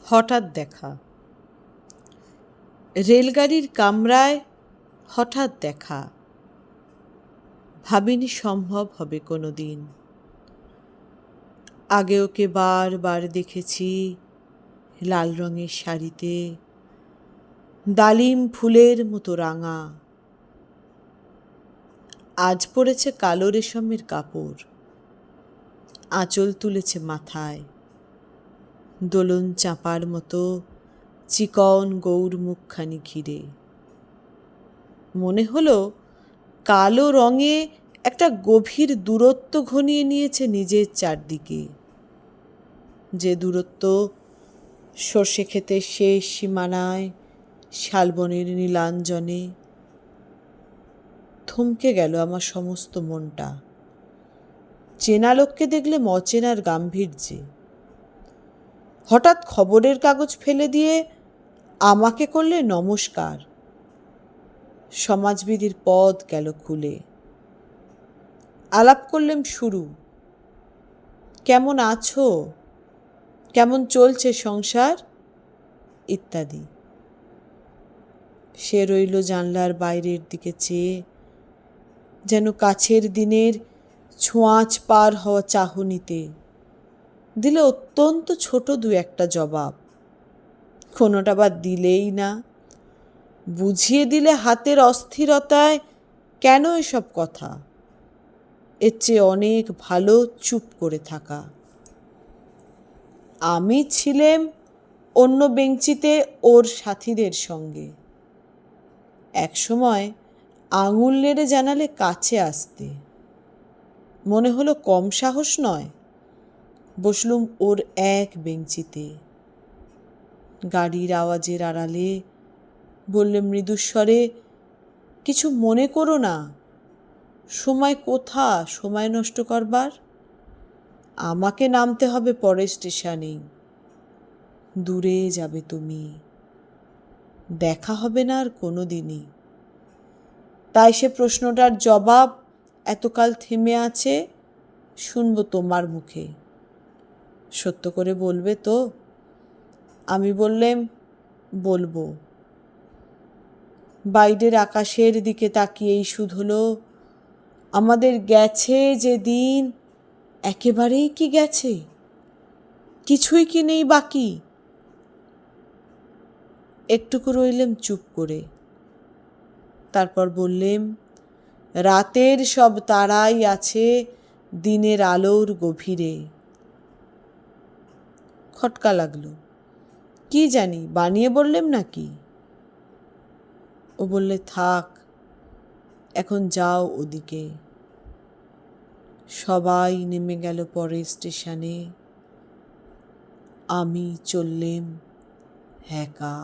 হঠাৎ দেখা। রেলগাড়ির কামরায় হঠাৎ দেখা। ভাবিনি সম্ভব হবে কোনো দিন। আগে ওকে বারবার দেখেছি লাল রঙের শাড়িতে, ডালিম ফুলের মতো রাঙা। আজ পরেছে কালো রেশমের কাপড়, আঁচল তুলেছে মাথায়, দোলন চাঁপার মতো চিকন গৌর মুখখানি ঘিরে। মনে হলো কালো রঙে একটা গভীর দূরত্ব ঘনিয়ে নিয়েছে নিজের চারদিকে, যে দূরত্ব সর্ষে ক্ষেতের শেষ সীমানায় শালবনের নীলাঞ্জনে। থমকে গেল আমার সমস্ত মনটা, চেনা লোককে দেখলে অচেনার গাম্ভীর্যে। হঠাৎ খবরের কাগজ ফেলে দিয়ে আমাকে করলে নমস্কার। সমাজবিধির পথ গেল খুলে। আলাপ করলেম শুরু। কেমন আছো, কেমন চলছে সংসার ইত্যাদি। সে রইল জানলার বাইরের দিকে চেয়ে, যেন কাছের দিনের ছোঁয়াচ পার হওয়া চাহনিতে। দিল অত্যন্ত ছোট দু একটা জবাব, কোনোটা বা দিলেই না। বুঝিয়ে দিলে হাতের অস্থিরতায় কেন এসব কথা, এর চেয়ে অনেক ভালো চুপ করে থাকা। আমি ছিলাম অন্য বেঞ্চিতে ওর সাথীদের সঙ্গে। একসময় আঙুল নেড়ে জানালে কাছে আসতে। মনে হলো কম সাহস নয়। বসলুম ওর এক বেঞ্চিতে। গাড়ির আওয়াজের আড়ালে বললে মৃদুস্বরে, কিছু মনে করো না। সময় কোথা সময় নষ্ট করবার? আমাকে নামতে হবে পরের স্টেশনেই। দূরে যাবে তুমি, দেখা হবে না আর কোনো দিনই। তাই সে প্রশ্নটার জবাব এতকাল থেমে আছে, শুনবো তোমার মুখে। সত্য করে বলবে তো? আমি বললেম, বলবো। বাইরের আকাশের দিকে তাকিয়েই শুধলো, আমাদের গেছে যে দিন একেবারেই কি গেছে? কিছুই কি নেই বাকি? একটুকু রইলেম চুপ করে। তারপর বললেম, রাতের সব তারাই আছে দিনের আলোর গভীরে। খটকা লাগলো। কি জানি বানিয়ে বললেম নাকি? ও বললে, থাক, এখন যাও ওদিকে। সবাই নেমে গেল পরের স্টেশনে, আমি চললেম একা।